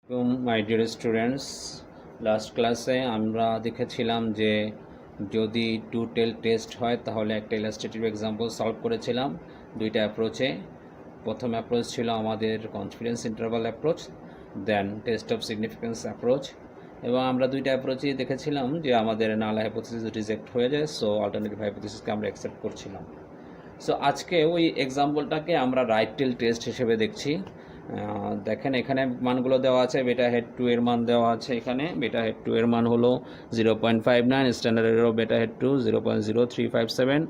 My dear students, last ক্লাসে আমরা দেখেছিলাম যে যদি টু টেল টেস্ট হয় তাহলে একটা ইলাস্ট্রেটিভ এক্সাম্পল সলভ করেছিলাম দুইটা অ্যাপ্রোচে। প্রথম অ্যাপ্রোচ ছিল আমাদের confidence interval approach, then test of significance approach. এবং আমরা দুইটা অ্যাপ্রোচেই দেখেছিলাম যে আমাদের নাল হাইপোথিসিস রিজেক্ট হয়ে যায়, সো অল্টারনেটিভ হাইপোথিসিসকে আমরা অ্যাকসেপ্ট করছিলাম। সো আজকে ওই এক্সাম্পলটাকে আমরা রাইট টেল টেস্ট হিসেবে দেখছি। দেখেন এখানে মানগুলো দেওয়া আছে, বেটা হেড 2 এর মান দেওয়া আছে। এখানে বেটা হেড 2 এর মান হলো 0.59, স্ট্যান্ডার্ড এরর বেটা হেড 2 0.0357,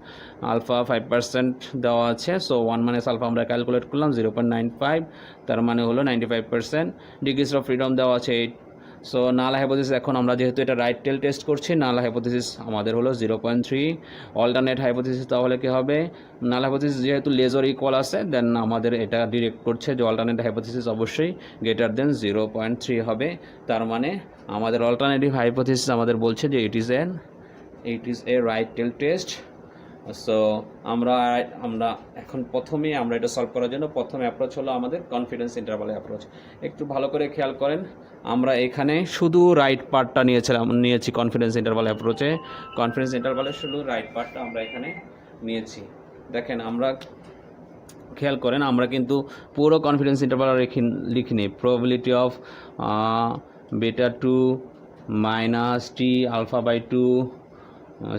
আলফা 5% দেওয়া আছে। সো 1 মাইনাস আলফা আমরা ক্যালকুলেট করলাম 0.95, তার মানে হলো 95%। ডিগ্রিজ অফ ফ্রিডম দেওয়া আছে 8। সো নাল হাইপোথিসিস, এখন আমরা যেহেতু এটা রাইট টেল টেস্ট করছি, নাল হাইপোথিসিস আমাদের হলো 0.3। অল্টারনেট হাইপোথিসিস তাহলে কী হবে? নাল হাইপোথিসিস যেহেতু লেজার ইকুয়াল আছে, দেন আমাদের এটা ডিরেক্ট করছে যে অল্টারনেট হাইপোথিসিস অবশ্যই গ্রেটার দেন 0.3 হবে। তার মানে আমাদের অল্টারনেটিভ হাইপোথিসিস আমাদের বলছে যে it is a right tail test. So আমরা এখন প্রথমেই আমরা এটা সলভ করার জন্য প্রথম অ্যাপ্রোচ হলো আমাদের কনফিডেন্স ইন্টারভাল অ্যাপ্রোচ। একটু ভালো করে খেয়াল করেন, আমরা এখানে শুধু রাইট পার্টটা নিয়েছি কনফিডেন্স ইন্টারভাল অ্যাপ্রোচে। কনফিডেন্স ইন্টারভালের শুধু রাইট পার্টটা আমরা এখানে নিয়েছি। দেখেন, আমরা খেয়াল করেন, আমরা কিন্তু পুরো কনফিডেন্স ইন্টারভাল লিখিনি। Probability of beta 2 minus T alpha by 2,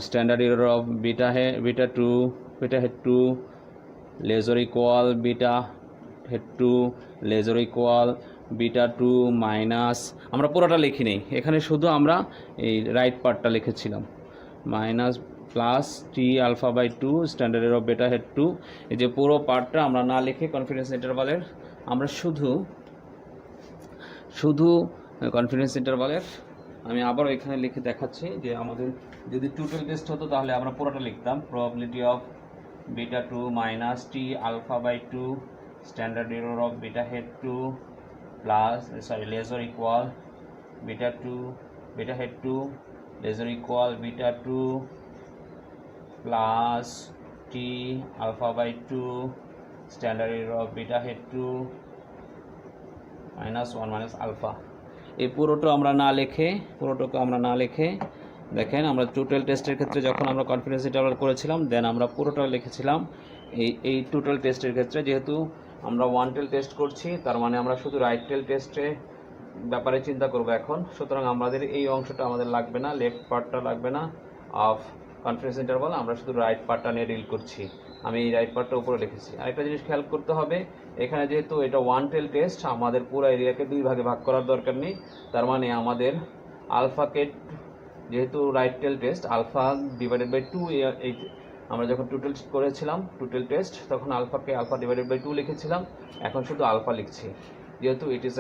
standard error of beta hat 2 lesser equal beta hat 2 lesser equal beta 2 minus, আমরা পুরোটা লিখি নেই, এখানে শুধু আমরা এই রাইট পার্টটা লিখেছিলাম, minus plus T alpha by 2 standard error of beta hat 2। এই যে পুরো পার্টটা আমরা না লিখে কনফিডেন্স ইন্টারভালের আমরা শুধু কনফিডেন্স ইন্টারভালের আমি আবারও এখানে লিখে দেখাচ্ছি যে আমাদের যদি টোটাল টেস্ট হতো তাহলে আমরা পুরোটা লিখতাম। Probability of beta 2 minus T alpha by 2 standard error of beta hat 2 plus lesser equal beta hat 2 lesser equal beta 2 plus T alpha by 2 standard error of beta hat 2 minus 1 minus alpha. এই পুরোটাকে আমরা না লিখে দেখেন, আমরা total টেস্টের ক্ষেত্রে যখন আমরা কনফিডেন্স ইন্টারভাল করেছিলাম, দেন আমরা পুরোটা লিখেছিলাম। এই টোটাল টেস্টের ক্ষেত্রে যেহেতু আমরা ওয়ান টেল টেস্ট করছি, তার মানে আমরা শুধু রাইট টেল টেস্টে ব্যাপারে চিন্তা করব এখন। সুতরাং আমাদের এই অংশটা আমাদের লাগবে না, লেফট পার্টটা লাগবে না অফ কনফিডেন্স ইন্টারভাল, আমরা শুধু রাইট পার্টটা নিয়ে ডিল করছি। আমি এই রাইট পার্টটা উপরে লিখেছি। আরেকটা জিনিস খেয়াল করতে হবে, এখানে যেহেতু এটা ওয়ান টেল টেস্ট, আমাদের পুরো এরিয়াকে দুই ভাগে ভাগ করার দরকার নেই। তার মানে আমাদের আলফাকে, যেহেতু right tail test, alpha divided by 2, এই আমরা যখন টোটাল করেছিলাম টোটাল টেস্ট, তখন আলফাকে আলফা ডিভাইডেড বাই 2 লিখেছিলাম। এখন শুধু আলফা লিখছি, যেহেতু it is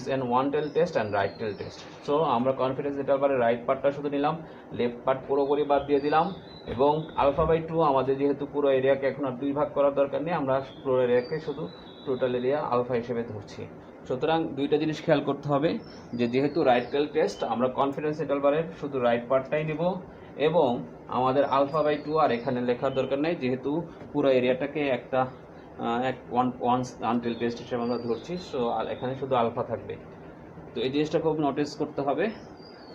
an one tail test and right tail test. So আমরা কনফিডেন্স ইন্টারভালের রাইট পার্টটা শুধু নিলাম, লেফট পার্ট পুরোপুরি বাদ দিয়ে দিলাম। এবং আলফা বাই 2 আমাদের যেহেতু পুরো এরিয়াকে এখন আর দুই ভাগ করার দরকার নেই, আমরা পুরো এরিয়াকে শুধু টোটাল এরিয়া আলফা হিসেবে ধরছি। সুতরাং দুইটা জিনিস খেয়াল করতে হবে যে যেহেতু রাইট টেল টেস্ট, আমরা কনফিডেন্স ইন্টারভালের শুধু রাইট পার্টটাই নিব, এবং আমাদের আলফা বাই 2 আর এখানে লেখার দরকার নেই, যেহেতু পুরো এরিয়াটাকে একটা ওয়ান টেল টেস্ট হিসেবে আমরা ধরছি। সো এখানে শুধু আলফা থাকবে। তো এই জিনিসটা খুব নোটিস করতে হবে।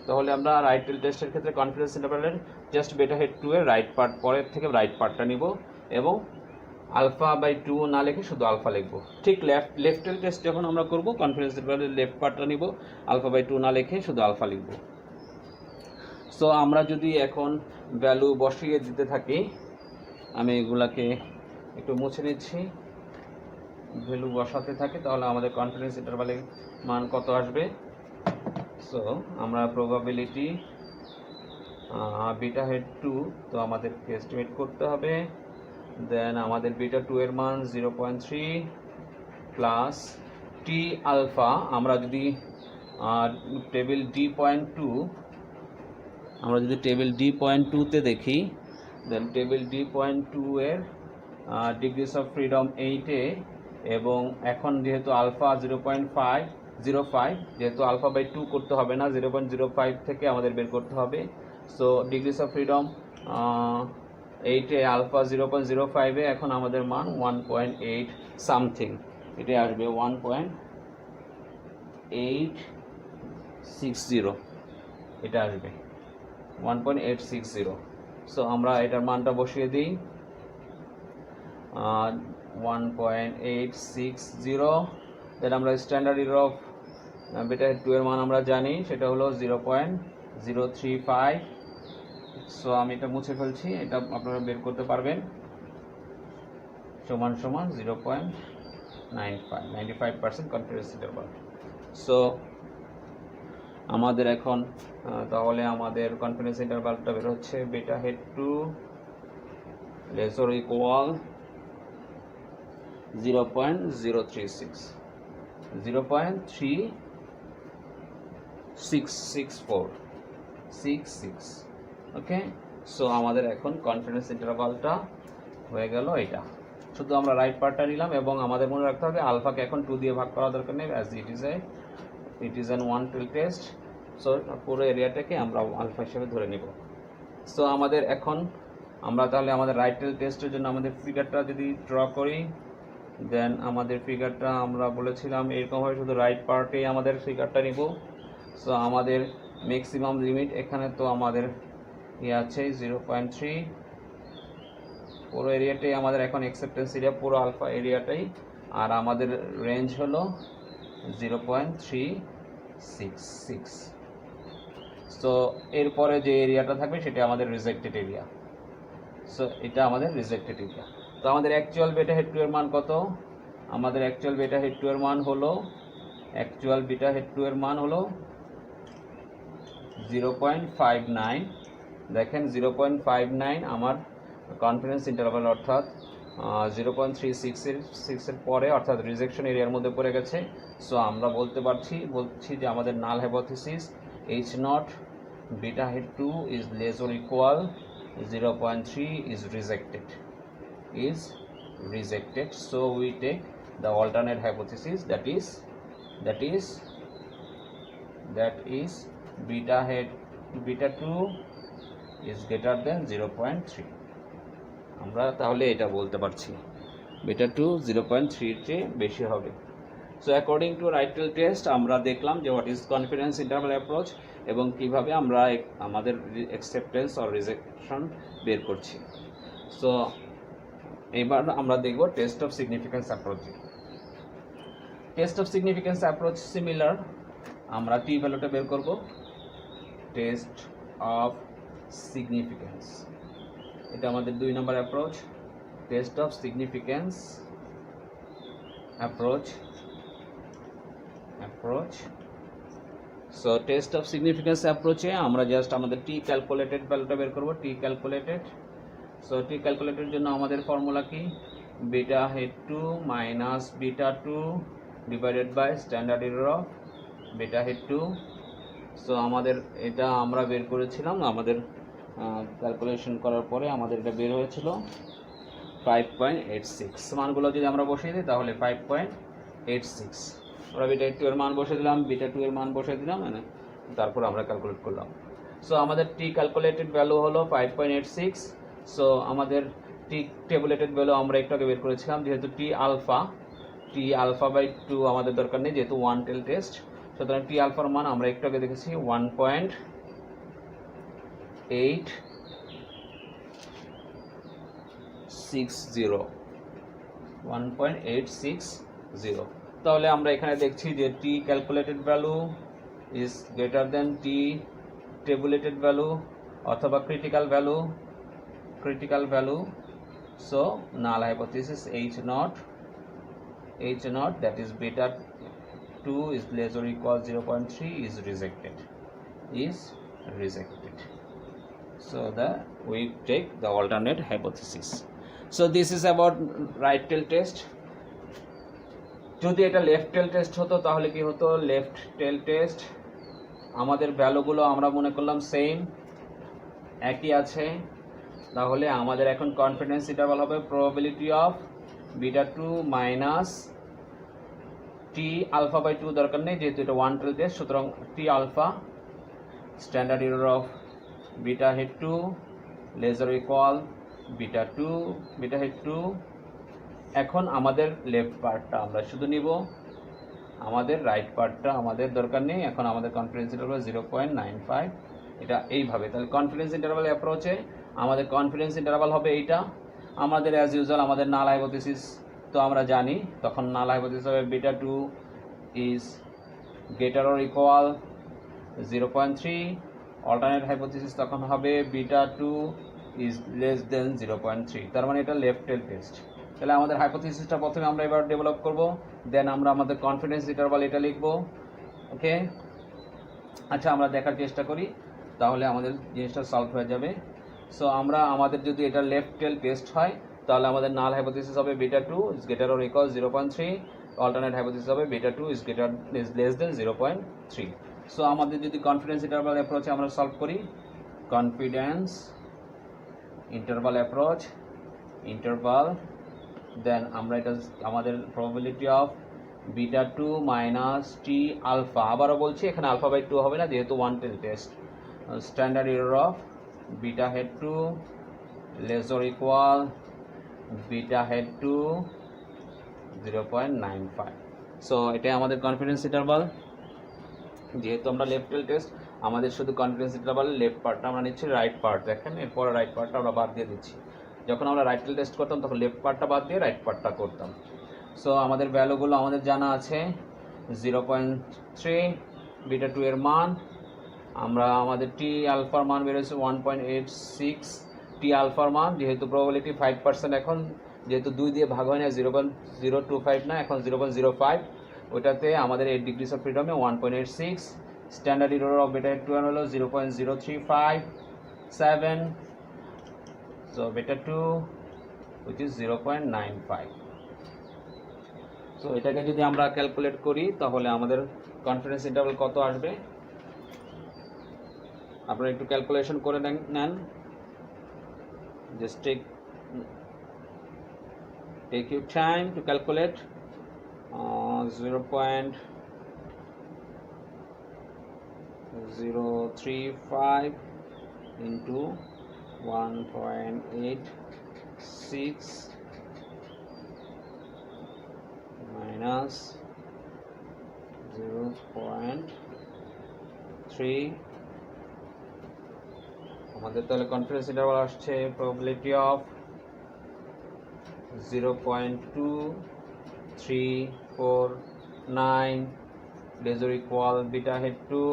তাহলে আমরা রাইট টেল টেস্টের ক্ষেত্রে কনফিডেন্স ইন্টারভালের জাস্ট বেটা হেড 2 এর রাইট পার্ট, পরের থেকে রাইট পার্টটা নিব, এবং আলফা বাই 2 না লিখে শুধু আলফা লিখব। ঠিক লেফট টেল টেস্ট যখন আমরা করব, কনফিডেন্স ইন্টারভালের লেফট পার্টটা নিব, আলফা বাই 2 না লিখে শুধু আলফা লিখব। সো আমরা যদি এখন ভ্যালু বসিয়ে দিতে থাকি, আমি এগুলাকে একটু মুছে নিচ্ছি, ভ্যালু বসাতে থাকি, তাহলে আমাদের কনফিডেন্স ইন্টারভালের মান কত আসবে। সো আমরা প্রবাবিলিটি বিটা হেড 2, তো আমাদেরকে এস্টিমেট করতে হবে। দেন আমাদের বিটা 2 এর মান 0.3 প্লাস টি আলফা, আমরা যদি টেবিল D.2তে দেখি, দেন টেবিল D.2 এর ডিগ্রিস অফ ফ্রিডম 8-এ, এবং এখন যেহেতু আলফা 0.05, যেহেতু আলফা বাই 2 করতে হবে না, 0.05 থেকে আমাদের বের করতে হবে। সো ডিগ্রিস অফ ফ্রিডম 8-এ আলফা 0.05-এ এখন আমাদের মান 1.8 সামথিং, এটাই আসবে 1.860 এটা আসবে 1.860। সো আমরা এটার মানটা বসিয়ে দিই 1.860। দেন আমরা standard error of beta hat 2 এর মান আমরা জানি, সেটা হলো 0.035। সো আমি এটা মুছে ফেলছি, এটা আপনারা বের করতে পারবেন, সমান সমান 0.95 কনফিডেন্স ইন্টারভাল। সো আমাদের এখন তাহলে আমাদের কনফিডেন্স ইন্টারভালটা বের হচ্ছে বেটা hat 2 less or equal 0.036 0.366466। Okay, so আমাদের এখন কনফিডেন্স ইন্টারভালটা হয়ে গেল এটা। শুধু আমরা রাইট পার্টটা নিলাম এবং আমাদের মনে রাখতে হবে আলফাকে এখন 2 দিয়ে ভাগ করা দরকার নেই, as it is an one tail test. So পুরো এরিয়াটাকে আমরা আলফা হিসেবে ধরে নিব। সো আমাদের এখন আমরা তাহলে আমাদের রাইট টেল টেস্টের জন্য আমাদের ফিগারটা যদি ড্র করি, দেন আমাদের ফিগারটা আমরা বলেছিলাম এরকম হয়, শুধু রাইট পার্টেই আমাদের ফিগারটা নিব। সো আমাদের ম্যাক্সিমাম লিমিট এখানে তো আমাদের আছে 0.3, পুরো এরিয়াটাই আমাদের এখন অ্যাকসেপ্টেন্স এরিয়া, পুরো আলফা এরিয়াটাই, আর আমাদের রেঞ্জ হলো 0.366। সো এরপরে যে এরিয়াটা থাকবে সেটা আমাদের রিজেক্টেড এরিয়া। সো এটা আমাদের রিজেক্টেড এরিয়া। তো আমাদের অ্যাকচুয়াল বেটা হেড 2 এর মান কত? আমাদের অ্যাকচুয়াল বেটা হেড 2 এর মান হলো 0.59। দেখেন 0.59 আমার কনফিডেন্স ইন্টারভাল, অর্থাৎ 0.366 এর পরে, অর্থাৎ রিজেকশন এরিয়ার মধ্যে পড়ে গেছে। সো আমরা বলছি যে আমাদের null hypothesis H not beta head 2 is less or equal 0.3 is rejected. So we take the alternate hypothesis, that is beta 2 is greater than 0.3। আমরা তাহলে এটা বলতে পারছি beta 2 0.3 এর চেয়ে বেশি হবে। সো অ্যাকর্ডিং টু রাইটেল টেস্ট আমরা দেখলাম যে what is confidence interval approach এবং কিভাবে আমরা আমাদের অ্যাকসেপ্টেন্স অর রিজেকশন বের করছি। সো এবার আমরা দেখব test of significance approach. Test of significance approach similar, আমরা টি ভ্যালুটা বের করব। টেস্ট অফ সিগনিফিকেন্স, এটা আমাদের 2 number approach, test of significance approach. So test of significance অ্যাপ্রোচে আমরা জাস্ট আমাদের টি ক্যালকুলেটেড ভ্যালুটা বের করব, টি ক্যালকুলেটেড। সো টি ক্যালকুলেটের জন্য আমাদের ফর্মুলা কি? Beta hat 2 minus beta 2 divided by standard error of beta hat 2। So আমাদের এটা আমরা বের করেছিলাম, আমাদের ক্যালকুলেশন করার পরে আমাদের এটা বের হয়েছিল 5.86। মানগুলো যদি আমরা বসিয়ে দিই তাহলে 5.86, আমরা বিটা 2 এর মান বসিয়ে দিলাম, বিটা 2 এর মান বসিয়ে দিলাম, তারপর আমরা ক্যালকুলেট করলাম। সো আমাদের টি ক্যালকুলেটেড ভ্যালু হলো 5.86। সো আমাদের টি টেবুলেটেড ভ্যালু আমরা একটু আগে বের করেছিলাম, যেহেতু টি আলফা বাই 2 আমাদের দরকার নেই, যেহেতু ওয়ান টেল টেস্ট। সুতরাং টি আলফার মান আমরা একটু আগে দেখেছি 1.860। তাহলে আমরা এখানে দেখছি যে t calculated value is greater than t tabulated value অথবা critical value. So null hypothesis H naught that is beta 2 is less or equal 0.3 is rejected. So we take the alternate hypothesis. So this is about right tail test. যদি এটা left tail test হতো তাহলে কি হতো? Left tail test আমাদের ভ্যালুগুলো আমরা মনে করলাম সেম, একই আছে, তাহলে আমাদের এখন কনফিডেন্স ইন্টারভাল হবে probability of beta 2 minus T alpha by 2 দরকার নেই, যেহেতু এটা ওয়ান টেল টেস্ট। সুতরাং t alpha standard error of beta hat 2 less or equal beta hat 2। এখন আমাদের লেফট পার্টটা আমরা শুধু নিব আমাদের রাইট পার্টটা আমাদের দরকার নেই, এখন আমাদের কনফিডেন্স ইন্টারভাল 0.95, এটা এইভাবে। তাহলে কনফিডেন্স ইন্টারভাল অ্যাপ্রোচে আমাদের কনফিডেন্স ইন্টারভাল হবে এইটা। আমাদের অ্যাজ ইউজুয়াল আমাদের নাল হাইপোথিসিস তো আমরা জানি, তখন নাল হাইপোথিসিস হবে beta 2 is greater or equal 0.3, alternate hypothesis তখন হবে বিটা 2 ইজ লেস দেন 0.3, তার মানে এটা লেফট টেল টেস্ট। তাহলে আমাদের হাইপোথিসিসটা প্রথমে আমরা এবার ডেভেলপ করব, দেন আমরা আমাদের কনফিডেন্স ইন্টারভাল এটা লিখব। ওকে, আচ্ছা আমরা দেখার চেষ্টা করি, তাহলে আমাদের জিনিসটা সলভ হয়ে যাবে। সো আমরা আমাদের যদি এটা লেফট টেল টেস্ট হয় তাহলে আমাদের নাল হাইপোথিসিস হবে beta 2 is greater or equal 0.3, alternate hypothesis হবে beta 2 is greater is less than 0.3। So আমাদের যদি কনফিডেন্স ইন্টারভাল অ্যাপ্রোচে আমরা সলভ করি, confidence interval approach interval, then আমরা এটা আমাদের probability of beta 2 minus T alpha, আবারও বলছি এখানে আলফা বাই 2 হবে না যেহেতু one tail test, standard error of beta hat 2 less or equal beta hat 2 0.95। So এটাই আমাদের কনফিডেন্স ইন্টারভাল। যেহেতু আমরা লেফট টেল টেস্ট, আমাদের শুধু কনফিডেন্স ইন্টারভাল লেফট পার্টটা আমরা নিচ্ছি, রাইট পার্ট দেখেন এরপর রাইট পার্টটা আমরা বাদ দিয়ে দিচ্ছি। যখন আমরা রাইট টেল টেস্ট করতাম তখন লেফট পার্টটা বাদ দিয়ে রাইট পার্টটা করতাম। সো আমাদের ভ্যালুগুলো আমাদের জানা আছে, 0.3 বিটা 2 এর মান, আমরা আমাদের টি আলফার মান বেরোচ্ছে 1.86 টি আলফার মান, যেহেতু প্রবাবিলিটি 5% এখন, যেহেতু 2 দিয়ে ভাগ হয় না 0.025 না এখন 0.05, ওইটাতে আমাদের 8 ডিগ্রিস অফ ফ্রিডমে 1.86, স্ট্যান্ডার্ড এরর অফ বিটা 2 হলো 0.0357, so beta 2 which is 0.95। So এটাকে যদি আমরা ক্যালকুলেট করি তাহলে আমাদের কনফিডেন্স ইন্টারভাল কত আসবে, আপনারা একটু ক্যালকুলেশন করে নেন, just take your time to calculate 0.035 into 1.86 minus 0.3, আমাদের তাহলে কনফিডেন্স ইন্টারভাল আসছে probability of 0.2349 less or equal beta head 2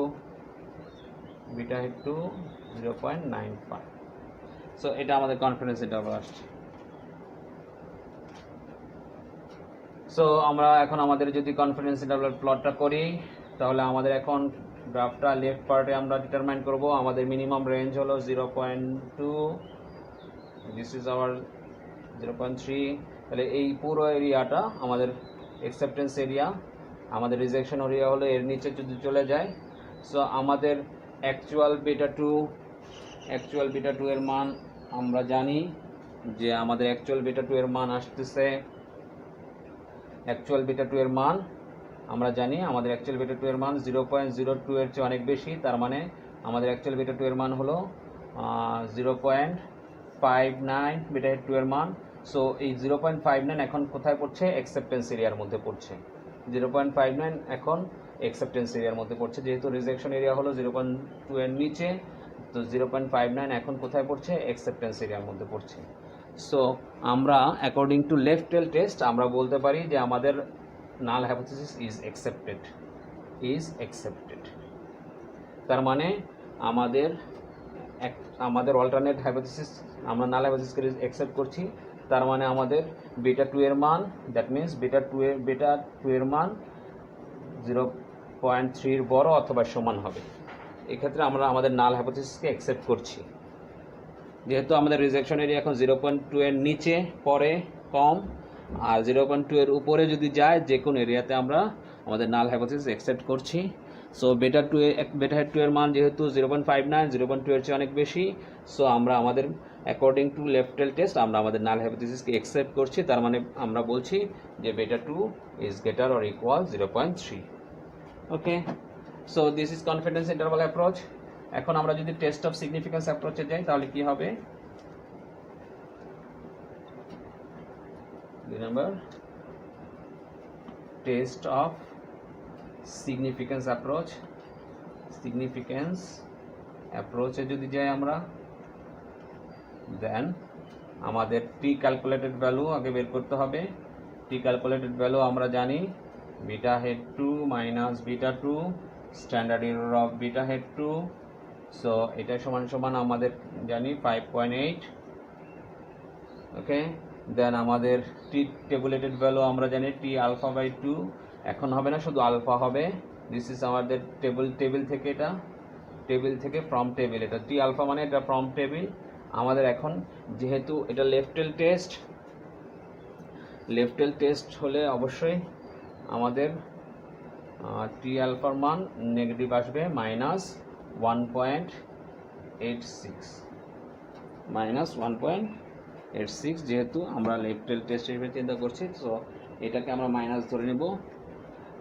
0.95। So এটা আমাদের কনফিডেন্স ইন্টারভাল আসছে। সো আমরা এখন আমাদের যদি কনফিডেন্স ইন্টারভাল প্লটটা করি তাহলে আমাদের এখন গ্রাফটা লেফট পার্টে আমরা ডিটারমাইন করব, আমাদের মিনিমাম রেঞ্জ হলো 0.2, দিস ইজ আওয়ার 0.3, তাহলে এই পুরো এরিয়াটা আমাদের অ্যাকসেপ্টেন্স এরিয়া, আমাদের রিজেকশন এরিয়া হলো এর নিচে যদি চলে যায়। সো আমাদের অ্যাকচুয়াল বিটা 2 এর মান আমরা জানি যে আমাদের অ্যাকচুয়াল বিটা 2 এর মান আসতেছে, অ্যাকচুয়াল বিটা 2 এর মান আমরা জানি আমাদের অ্যাকচুয়াল বিটা 2 এর মান 0.02 এর চেয়ে অনেক বেশি, তার মানে আমাদের অ্যাকচুয়াল বিটা 2 এর মান হলো 0.59 বিটা হেড 2 এর মান। সো এই 0.59 এখন কোথায় পড়ছে, অ্যাকসেপ্টেন্স এরিয়ার মধ্যে পড়ছে, 0.59 এখন অ্যাকসেপ্টেন্স এরিয়ার মধ্যে পড়ছে, যেহেতু রিজেকশন এরিয়া হলো 0.2 এর নিচে, তো 0.59 এখন কোথায় পড়ছে, অ্যাকসেপ্টেন্স এরিয়ার মধ্যে পড়ছে। সো আমরা according to left tail test আমরা বলতে পারি যে আমাদের নাল হাইপোথিসিস ইজ অ্যাকসেপ্টেড, তার মানে আমাদের অল্টারনেট হাইপোথিসিস আমরা নাল হাইপোথিসিসকে অ্যাকসেপ্ট করছি, তার মানে আমাদের বিটা 2 এর মান, দ্যাট মিন্স বিটা 2 এর মান 0.3 এর বড় অথবা সমান হবে। এক্ষেত্রে আমরা আমাদের নাল হাইপোথিসিসকে অ্যাকসেপ্ট করছি, যেহেতু আমাদের রিজেকশন এরিয়া এখন 0.2 এর নিচে পরে কম, আর 0.2 এর উপরে যদি যায় যে কোনো এরিয়াতে আমরা আমাদের নাল হাইপোথিসিস অ্যাকসেপ্ট করছি। সো বিটা হেড 2 এর মান যেহেতু 0.59, 0.2 এর চেয়ে অনেক বেশি, সো আমরা আমাদের according to left tail test আমরা আমাদের নাল হাইপোথিসিসকে অ্যাকসেপ্ট করছি, তার মানে আমরা বলছি যে beta 2 is greater or equal 0.3। Okay, so this is confidence interval approach. এখন আমরা যদি টেস্ট অফ সিগনিফিক্যান্স অ্যাপ্রোচে যাই তাহলে কি হবে, রিমেম্বার টেস্ট অফ সিগনিফিকেন্স অ্যাপ্রোচে যদি যাই আমরা, দেন আমাদের টি ক্যালকুলেটেড ভ্যালু আগে বের করতে হবে। টি ক্যালকুলেটেড ভ্যালু আমরা জানি beta hat 2 minus beta 2 standard error of beta hat 2। So এটা সমান সমান আমাদের জানি 5.8। ওকে, দেন আমাদের টি টেবুলেটেড ভ্যালু আমরা জানি টি আলফা বাই 2। এখন হবে না, শুধু আলফা হবে। দিস ইজ আমাদের টেবিল থেকে, এটা টেবিল থেকে ফ্রম টেবিল, এটা টি আলফা মানে এটা ফ্রম টেবিল। আমাদের এখন যেহেতু এটা লেফটেল টেস্ট হলে অবশ্যই আমাদের টি আলফার মান নেগেটিভ আসবে -1.86 যেহেতু আমরা লেফটেল টেস্ট হিসেবে চিন্তা করছি, তো এটাকে আমরা মাইনাস ধরে নেব।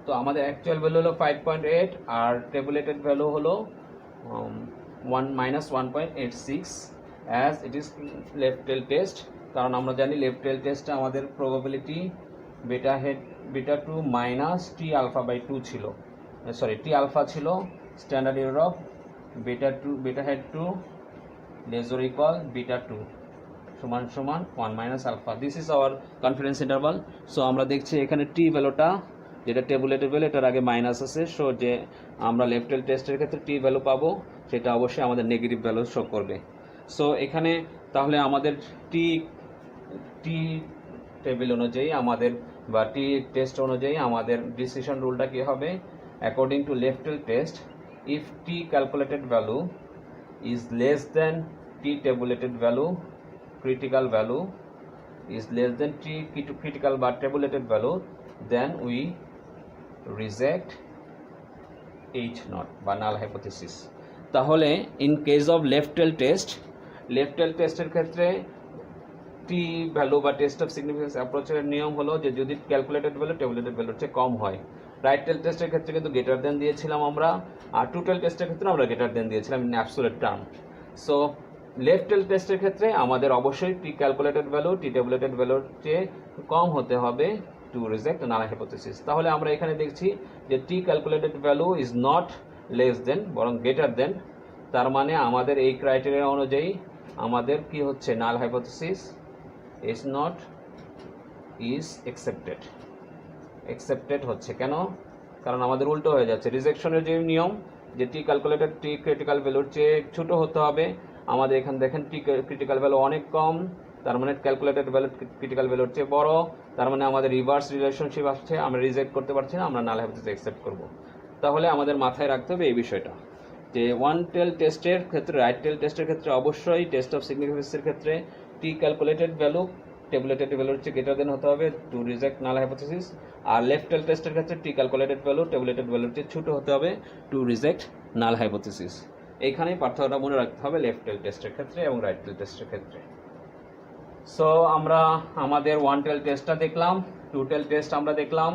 তো আমাদের অ্যাকচুয়াল ভ্যালু হলো 5.8 আর টেবুলেটেড ভ্যালু হলো -1.86 as it is left tail test. কারণ আমরা জানি লেফটেল টেস্টে আমাদের probability beta 2 minus T alpha by 2 ছিল, সরি টি আলফা ছিল, standard error of beta hat 2 less or equal beta 2 সমান 1 minus alpha. This is our confidence interval. So আমরা দেখছি এখানে টি ভ্যালুটা যেটা টেবুলেটেড ভ্যালু এটার আগে মাইনাস আছে, সো যে আমরা লেফটেল টেস্টের ক্ষেত্রে টি ভ্যালু পাবো সেটা অবশ্যই আমাদের নেগেটিভ ভ্যালু শো করবে। সো এখানে তাহলে আমাদের টি টেবিল অনুযায়ী আমাদের বা টি টেস্ট অনুযায়ী আমাদের ডিসিশন রুলটা কি হবে? According to left tail test, if t calculated value is less than t tabulated value, critical value is less than t critical but tabulated value, then we reject H0 বা null hypothesis। তাহলে in case of left-tail টেস্টের ক্ষেত্রে টি value বা test of significance অ্যাপ্রোচের নিয়ম হলো যে যদি calculated value tabulated ভ্যালুর চেয়ে কম হয়। রাইট টেল টেস্টের ক্ষেত্রে কিন্তু গ্রেটার দেন দিয়েছিলাম আমরা, আর টু টেল টেস্টের ক্ষেত্রে আমরা গ্রেটার দেন দিয়েছিলাম in absolute term. So left tail টেস্টের ক্ষেত্রে আমাদের অবশ্যই t calculated value t tabulated ভ্যালুর চেয়ে কম হতে হবে টু রিজেক্ট নাল হাইপোথিসিস। তাহলে আমরা এখানে দেখছি যে t calculated value is not less than, বরং গ্রেটার দেন। তার মানে আমাদের এই ক্রাইটেরিয়া অনুযায়ী আমাদের কি হচ্ছে, নাল hypothesis is not is accepted হচ্ছে। কেন? কারণ আমাদের উল্টো হয়ে যাচ্ছে। রিজেকশনের যে নিয়ম যে টি ক্যালকুলেটেড টি ক্রিটিক্যাল ভ্যালুর চেয়ে ছোট হতে হবে, আমাদের এখানে দেখেন টি ক্রিটিক্যাল ভ্যালু অনেক কম, তার মানে ক্যালকুলেটেড ভ্যালু ক্রিটিক্যাল ভ্যালুর চেয়ে বড়, তার মানে আমাদের রিভার্স রিলেশনশিপ আসছে, আমরা রিজেক্ট করতে পারছি না, আমরা নাল হাইপোথিসিস অ্যাকসেপ্ট করব। তাহলে আমাদের মাথায় রাখতে হবে এই বিষয়টা যে ওয়ান টেল টেস্টের ক্ষেত্রে, রাইট টেল টেস্টের ক্ষেত্রে অবশ্যই টেস্ট অফ সিগনিফিকেন্সের ক্ষেত্রে টি ক্যালকুলেটেড ভ্যালু টেবুলেটেড ভ্যালুর চেয়ে গ্রেটার দেন হতে হবে টু রিজেক্ট নাল হাইপোথিসিস, আর লেফট টেল টেস্টের ক্ষেত্রে টি ক্যালকুলেটেড ভ্যালু টেবুলেটেড ভ্যালুর চেয়ে ছোট হতে হবে টু রিজেক্ট নাল হাইপোথিসিস। এইখানেই পার্থক্যটা মনে রাখতে হবে লেফট টেল টেস্টের ক্ষেত্রে এবং রাইট টেল টেস্টের ক্ষেত্রে। সো আমরা আমাদের ওয়ান টেল টেস্টটা দেখলাম, টু টেল টেস্ট আমরা দেখলাম।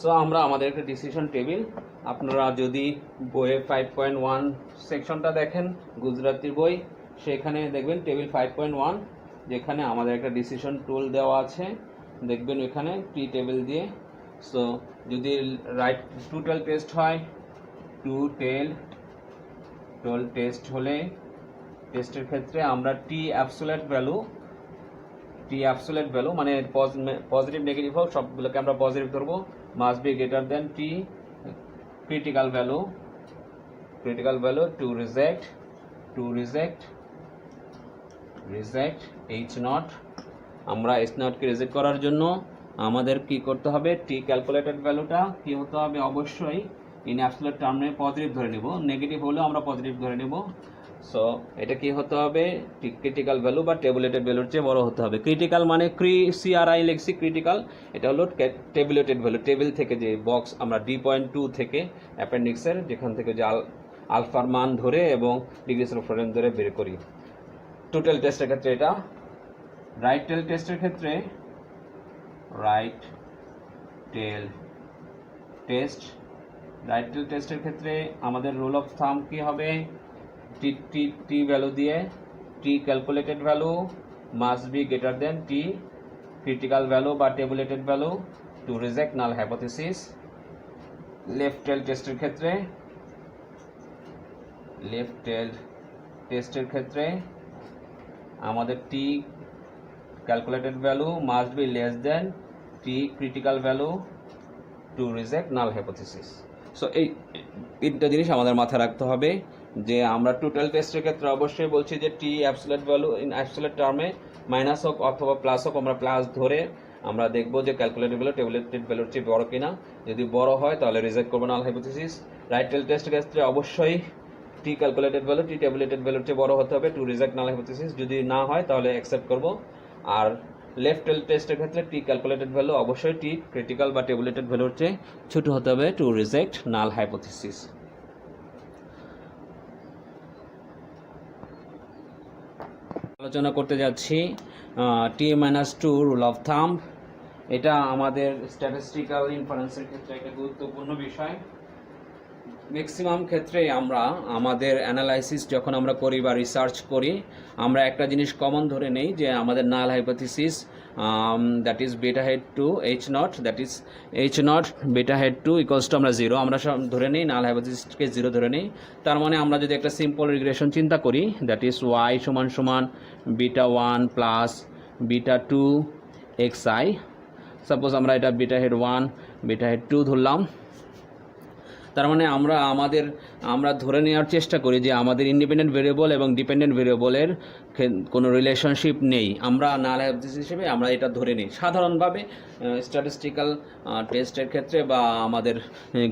সো আমরা আমাদের একটা ডিসিশন টেবিল, আপনারা যদি বইয়ে 5.1 সেকশনটা দেখেন গুজরাটির বই, সেখানে দেখবেন টেবিল 5.1 যেখানে আমাদের একটা ডিসিশন টুল দেওয়া আছে, দেখবেন এখানে টি টেবিল দিয়ে। সো যদি রাইট টু টেল টেস্ট হয়, টু টেল টেস্ট হলে টেস্টের ক্ষেত্রে আমরা টি অ্যাবসোলিউট ভ্যালু মানে পজিটিভ নেগেটিভ হোক সবগুলোকে আমরা পজিটিভ ধরবো, must be greater than t critical value to reject H0। আমরা H0 কে রিজেক্ট করার জন্য আমাদের কি করতে হবে, টি ক্যালকুলেটেড ভ্যালুটা কি হতে হবে, অবশ্যই ইন অ্যাবসোলিউট টার্মে পজিটিভ ধরে নিব, নেগেটিভ হলেও আমরা পজিটিভ ধরে নিব। সো এটা কি হতে হবে, ক্রিটিক্যাল ভ্যালু বা টেবুলেটেড ভ্যালুর চেয়ে বড় হতে হবে। ক্রিটিক্যাল মানে CRI লিখছি ক্রিটিক্যাল, এটা হলো টেবুলেটেড ভ্যালু, টেবিল থেকে যে বক্স আমরা D.2 থেকে অ্যাপেন্ডিক্সের যেখান থেকে যে আলফার মান ধরে এবং ডিগ্রিস অফ ফ্রিডম ধরে বের করি। টোটাল টেস্টের ক্ষেত্রে এটা। রাইট টেল টেস্টের ক্ষেত্রে রাইট টেল টেস্টের ক্ষেত্রে আমাদের রুল অফ থাম্ব কি হবে, টি ভ্যালু দিয়ে t calculated value must be greater than t critical value বা tabulated value to reject null hypothesis. Left tail টেস্টের ক্ষেত্রে আমাদের t calculated value must be less than t critical value to reject null hypothesis. So এই তিনটা জিনিস আমাদের মাথায় রাখতে হবে যে আমরা টোটাল টেস্টের ক্ষেত্রে অবশ্যই বলছি যে টি অ্যাবসোলিউট ভ্যালু ইন অ্যাবসোলিউট টার্মে মাইনাস হোক অথবা প্লাস হোক, আমরা প্লাস ধরে আমরা দেখবো যে ক্যালকুলেটেড ভ্যালু টেবুলেটেড ভ্যালুর চেয়ে বড় কিনা। যদি বড় হয় তাহলে রিজেক্ট করবো নাল হাইপোথিসিস। রাইট টেল টেস্টের ক্ষেত্রে অবশ্যই t calculated value t tabulated ভ্যালুর চেয়ে বড় হতে হবে টু রিজেক্ট নাল হাইপোথিসিস। যদি না হয় তাহলে অ্যাকসেপ্ট করব। আর লেফট টেল টেস্টের ক্ষেত্রে টি ক্যালকুলেটেড ভ্যালু অবশ্যই টি ক্রিটিক্যাল বা টেবুলেটেড ভ্যালুর চেয়ে ছোট হতে হবে টু রিজেক্ট নাল হাইপোথিসিস। আলোচনা করতে যাচ্ছি T-2 রুল অফ থাম্ব। এটা আমাদের স্ট্যাটিস্টিক্যাল ইনফারেন্সের ক্ষেত্রে একটা গুরুত্বপূর্ণ বিষয়। ম্যাক্সিমাম ক্ষেত্রে আমরা আমাদের অ্যানালাইসিস যখন আমরা করি বা রিসার্চ করি, আমরা একটা জিনিস কমন ধরে নেই যে আমাদের নাল হাইপোথিসিস দ্যাট ইজ বেটা head to H not, that is H not বেটা হেড টু ইকুয়ালস টু আমরা জিরো, আমরা সব ধরে নিই নাল হাইপোথিসিসকে জিরো ধরে নিই। তার মানে আমরা যদি একটা সিম্পল রিগ্রেশন চিন্তা করি, দ্যাট ইজ ওয়াই সমান সমান beta one plus beta two X i. Suppose আমরা এটা beta hat one beta hat two ধরলাম। তার মানে আমরা ধরে নেওয়ার চেষ্টা করি যে আমাদের ইন্ডিপেন্ডেন্ট ভেরিয়েবল এবং ডিপেন্ডেন্ট ভেরিয়েবলের কোনো রিলেশনশিপ নেই। আমরা নাল হাইপোথিসিস হিসেবে আমরা এটা ধরে নিই। সাধারণভাবে স্ট্যাটিস্টিক্যাল টেস্টের ক্ষেত্রে বা আমাদের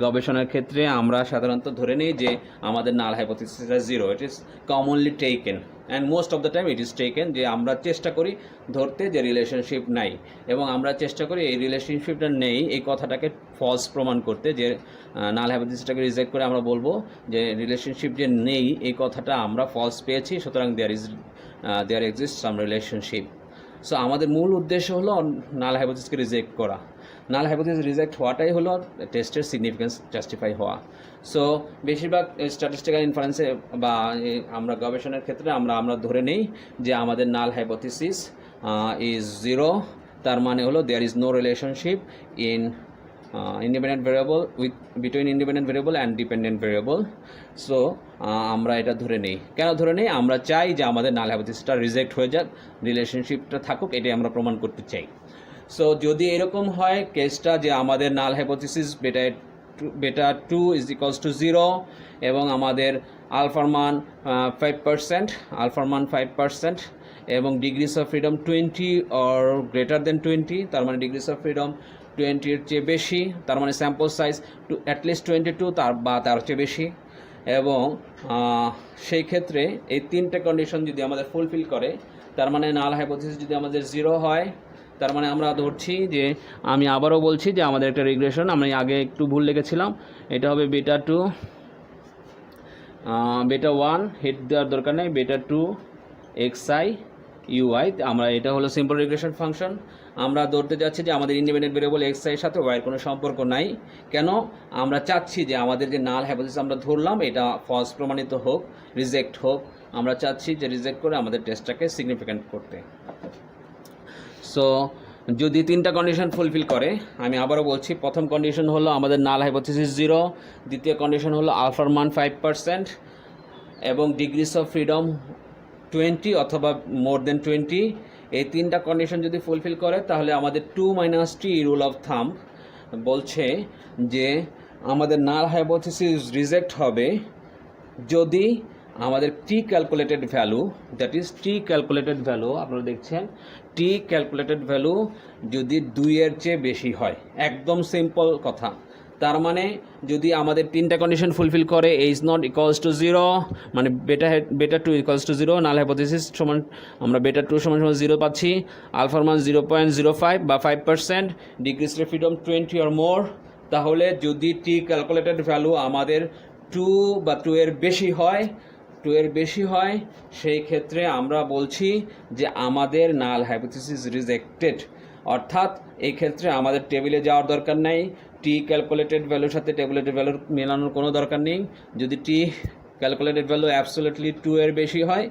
গবেষণার ক্ষেত্রে আমরা সাধারণত ধরে নিই যে আমাদের null hypothesis zero. It is commonly taken and most of the time it is taken, যে আমরা চেষ্টা করি ধরতে যে রিলেশনশিপ নাই, এবং আমরা চেষ্টা করি এই রিলেশনশিপটা নেই এই কথাটাকে ফলস প্রমাণ করতে, যে নাল হাইপোথিসিসটাকে রিজেক্ট করে আমরা বলবো যে রিলেশনশিপ যে নেই এই কথাটা আমরা ফলস পেয়েছি, সুতরাং there exist some relationship. So আমাদের মূল উদ্দেশ্য হলো নাল হাইপোথিসিসকে রিজেক্ট করা। নাল হাইপোথিসিস রিজেক্ট হওয়াটাই হলো টেস্টের সিগনিফিকেন্স জাস্টিফাই হওয়া। সো বেশিরভাগ স্ট্যাটিস্টিক্যাল ইনফারেন্সে বা আমরা গবেষণার ক্ষেত্রে আমরা ধরে নেই যে আমাদের নাল হাইপোথিসিস ইজ জিরো। তার মানে হলো there is no relationship in independent variable between independent variable and dependent variable. So আমরা এটা ধরে নেই। কেন ধরে নেই? আমরা চাই যে আমাদের নাল হাইপোথিসিসটা রিজেক্ট হয়ে যাক, রিলেশনশিপটা থাকুক, এটাই আমরা প্রমাণ করতে চাই। সো যদি এরকম হয় কেসটা যে আমাদের null hypothesis beta two is equals to zero এবং আমাদের আলফার মান 5% এবং degrees of freedom 20 or greater than 20, তার মানে ডিগ্রিস অফ ফ্রিডম 20-এর চেয়ে বেশি, তার মানে স্যাম্পল সাইজ অ্যাটলিস্ট 22 তার চেয়ে বেশি, এবং সেই ক্ষেত্রে এই তিনটে কন্ডিশন যদি আমাদের ফুলফিল করে, তার মানে নাল হাইপোথিসিস যদি আমাদের জিরো হয়, তার মানে আমরা ধরছি যে, আমি আবারও বলছি যে আমাদের একটা রিগ্রেশন, আমি আগে একটু ভুল লিখেছিলাম, এটা হবে বেটা টু বেটা ওয়ান, হিট দেওয়ার দরকার নেই, বেটা টু এক্স আই ইউআই। আমরা এটা হলো সিম্পল রিগ্রেশন ফাংশন। আমরা ধরতে যাচ্ছি যে আমাদের ইন্ডিপেন্ডেন্ট ভেরিয়েবল এক্স আই এর সাথে ওয়াই এর কোনো সম্পর্ক নাই। কেন? আমরা চাচ্ছি যে আমাদের যে নাল হাইপোথিসিস আমরা ধরলাম এটা ফলস প্রমাণিত হোক, রিজেক্ট হোক। আমরা চাচ্ছি যে রিজেক্ট করে আমাদের টেস্টটাকে সিগনিফিক্যান্ট করতে। সো যদি তিনটা কন্ডিশন ফুলফিল করে, আমি আবারও বলছি, প্রথম কন্ডিশন হলো আমাদের নাল হাইপোথিসিস জিরো, দ্বিতীয় কন্ডিশন হলো আলফার মান 5% এবং ডিগ্রিস অফ ফ্রিডম 20 অথবা মোর দেন 20। এই তিনটা কন্ডিশন যদি ফুলফিল করে তাহলে আমাদের 2-t রুল অফ থাম্ব বলছে যে আমাদের নাল হাইপোথিসিস রিজেক্ট হবে যদি আমাদের t calculated value, that is t calculated value, আপনারা দেখছেন টি ক্যালকুলেটেড ভ্যালু যদি 2-এর চেয়ে বেশি হয়। একদম সিম্পল কথা। তার মানে যদি আমাদের তিনটা কন্ডিশন ফুলফিল করে, H naught equals to zero, মানে beta two equals to zero, null hypothesis সমান আমরা বেটা টু সমান জিরো পাচ্ছি, আলফার মান 0.05 বা 5%, degrees of freedom 20 or more, তাহলে যদি টি ক্যালকুলেটেড ভ্যালু আমাদের 2 বা 2-এর বেশি হয়, সেই ক্ষেত্রে আমরা বলছি যে আমাদের নাল হাইপোথিসিস রিজেক্টেড। অর্থাৎ এই ক্ষেত্রে আমাদের টেবিলে যাওয়ার দরকার নেই, টি ক্যালকুলেটেড ভ্যালুর সাথে টেবুলেটেড ভ্যালুর মেলানোর কোনো দরকার নেই। যদি টি ক্যালকুলেটেড ভ্যালু অ্যাবসোলিউটলি 2-এর বেশি হয়,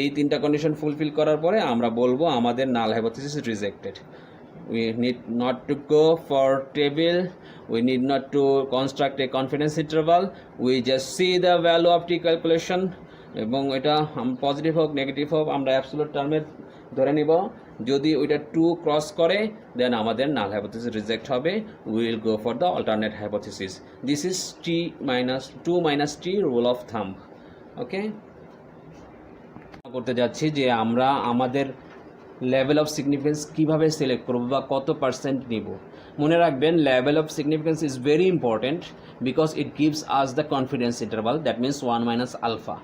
এই তিনটা কন্ডিশন ফুলফিল করার পরে আমরা বলবো আমাদের null hypothesis rejected. we need not to go for table, we need not to construct a confidence interval, we just see the value of t calculation এবং এটা পজিটিভ হোক নেগেটিভ হোক আমরা অ্যাবসলিউট টার্মে ধরে নিব। যদি ওইটা 2 ক্রস করে দেন আমাদের নাল হাইপোথিসিস রিজেক্ট হবে, we will go for the alternate hypothesis. This is t minus t rule of thumb. Okay, করতে যাচ্ছি যে আমরা আমাদের লেভেল অফ সিগনিফিকেন্স কীভাবে সিলেক্ট করব বা কত পার্সেন্ট নিব। মনে রাখবেন level of significance is very important because it gives us the confidence interval, that means 1 minus alpha.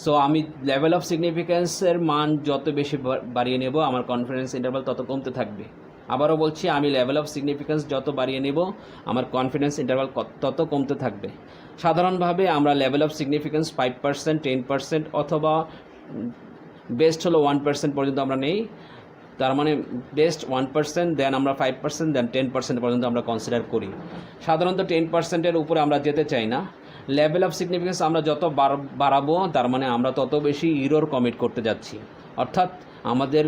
So আমি লেভেল অফ সিগনিফিকেন্সের মান যত বেশি বাড়িয়ে নেব আমার কনফিডেন্স ইন্টারভাল তত কমতে থাকবে। আবারও বলছি, আমি লেভেল অফ সিগনিফিকেন্স যত বাড়িয়ে নেব আমার কনফিডেন্স ইন্টারভাল তত কমতে থাকবে। সাধারণভাবে আমরা লেভেল অফ সিগনিফিকেন্স 5%, 10% অথবা বেস্ট হলো 1% পর্যন্ত আমরা নেই। তার মানে বেস্ট 1%, দেন আমরা 5%, দেন 10% পর্যন্ত আমরা কনসিডার করি। সাধারণত 10%-এর উপরে আমরা যেতে চাই না। লেভেল অফ সিগনিফিকেন্স আমরা যত বাড়াবো তার মানে আমরা তত বেশি ইরর কমিট করতে যাচ্ছি, অর্থাৎ আমাদের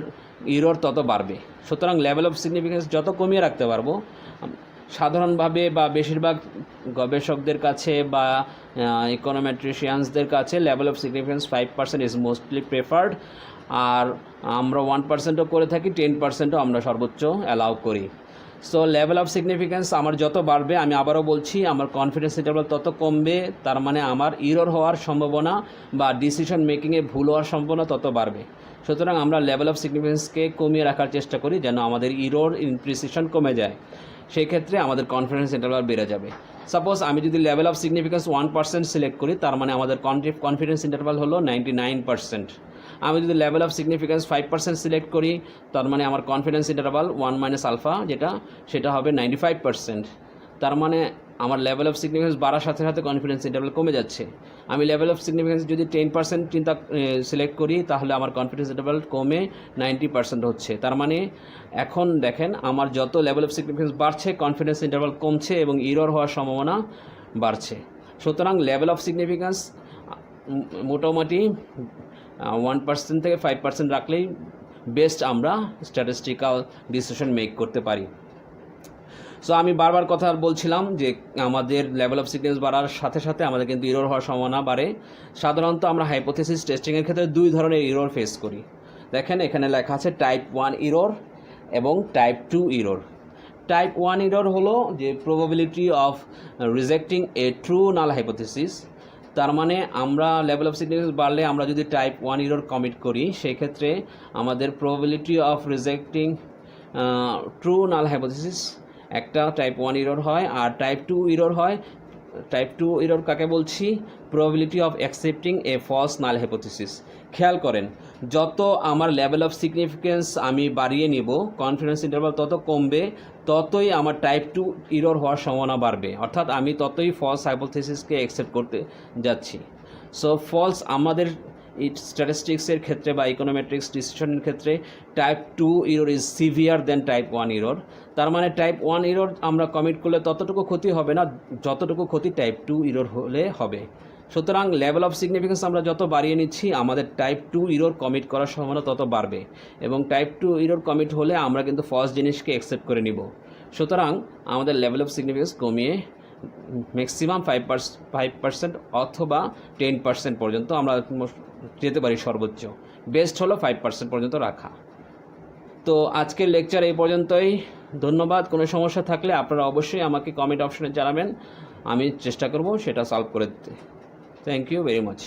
ইরর তত বাড়বে। সুতরাং লেভেল অফ সিগনিফিকেন্স যত কমিয়ে রাখতে পারবো, সাধারণভাবে বা বেশিরভাগ গবেষকদের কাছে বা ইকোনোমেট্রিশিয়ানসদের কাছে level of significance 5% is mostly preferred. আর আমরা 1%ও করে থাকি, 10%ও আমরা সর্বোচ্চ অ্যালাউ করি। সো লেভেল অফ সিগনিফিকেন্স আমার যত বাড়বে, আমি আবারও বলছি, আমার কনফিডেন্স ইন্টারভাল তত কমবে, তার মানে আমার ইরর হওয়ার সম্ভাবনা বা ডিসিশন মেকিংয়ে ভুল হওয়ার সম্ভাবনা তত বাড়বে। সুতরাং আমরা লেভেল অফ সিগনিফিকেন্সকে কমিয়ে রাখার চেষ্টা করি যেন আমাদের ইরর ইনপ্রিসিশন কমে যায়। সেই ক্ষেত্রে আমাদের কনফিডেন্স ইন্টারভাল বেড়ে যাবে। সাপোজ আমি যদি লেভেল অফ সিগনিফিকেন্স 1% সিলেক্ট করি, তার মানে আমাদের কনফিডেন্স ইন্টারভাল হলো 99%। আমি যদি লেভেল অফ সিগনিফিকেন্স 5% সিলেক্ট করি, তার মানে আমার কনফিডেন্স ইন্টারভাল 1 মাইনাস আলফা সেটা হবে 95%। তার মানে আমার লেভেল অফ সিগনিফিকেন্স বাড়ার সাথে সাথে কনফিডেন্স ইন্টারভাল কমে যাচ্ছে। আমি লেভেল অফ সিগনিফিকেন্স যদি 10% সিলেক্ট করি, তাহলে আমার কনফিডেন্স ইন্টারভাল কমে 90% হচ্ছে। তার মানে এখন দেখেন আমার যত লেভেল অফ সিগনিফিকেন্স বাড়ছে কনফিডেন্স ইন্টারভাল কমছে এবং ইরর হওয়ার সম্ভাবনা বাড়ছে। সুতরাং লেভেল অফ সিগনিফিকেন্স মোটামুটি 1% থেকে 5% রাখলেই বেস্ট আমরা স্ট্যাটিস্টিক্যাল ডিসিশন মেক করতে পারি। সো আমি বারবার কথা বলছিলাম যে আমাদের লেভেল অফ সিগনিফিকেন্স বাড়ার সাথে সাথে আমাদের কিন্তু ইরর হওয়ার সম্ভাবনা বাড়ে। সাধারণত আমরা হাইপোথিসিস টেস্টিংয়ের ক্ষেত্রে 2 ধরনের ইরর ফেস করি। দেখেন এখানে লেখা আছে টাইপ 1 ইরর এবং টাইপ 2 ইরর। টাইপ 1 ইরর হলো যে probability of rejecting a true null hypothesis. তার মানে আমরা লেভেল অফ সিগনিফিকেন্স বাড়লে আমরা যদি টাইপ 1 ইরর কমিট করি, সেক্ষেত্রে আমাদের probability of rejecting true null hypothesis একটা টাইপ 1 ইরর হয়, আর টাইপ 2 ইরর হয়। টাইপ 2 ইরর কাকে বলছি? Probability of accepting a false null hypothesis. খেয়াল করেন, যত আমার লেভেল অফ সিগনিফিকেন্স আমি বাড়িয়ে নিব, কনফিডেন্স ইন্টারভাল তত কমবে, ততই আমার টাইপ 2 ইরর হওয়ার সম্ভাবনা বাড়বে, অর্থাৎ আমি ততই ফলস হাইপোথিসিসকে অ্যাকসেপ্ট করতে যাচ্ছি। সো ফলস আমাদের স্ট্যাটিস্টিক্সের ক্ষেত্রে বা ইকোনোমেট্রিক্স ডিসিশনের ক্ষেত্রে type 2 error is severe than type 1 error. তার মানে টাইপ 1 ইরর আমরা কমিট করলে ততটুকু ক্ষতি হবে না যতটুকু ক্ষতি টাইপ 2 ইরর হলে হবে। সুতরাং লেভেল অফ সিগনিফিকেন্স আমরা যত বাড়িয়ে নিচ্ছি আমাদের টাইপ 2 ইরর কমিট করার সম্ভাবনা তত বাড়বে, এবং টাইপ 2 ইরর কমিট হলে আমরা কিন্তু ফলস জিনিসকে অ্যাকসেপ্ট করে নিব। সুতরাং আমাদের লেভেল অফ সিগনিফিকেন্স কমিয়ে ম্যাক্সিমাম 5% অথবা 10% পর্যন্ত আমরা যেতে পারি, সর্বোচ্চ বেস্ট হলো 5% পর্যন্ত রাখা। তো আজকের লেকচার এই পর্যন্তই। ধন্যবাদ। কোনো সমস্যা থাকলে আপনারা অবশ্যই আমাকে কমেন্ট অপশনে জানাবেন, আমি চেষ্টা করব সেটা সলভ করে দিতে। Thank you very much.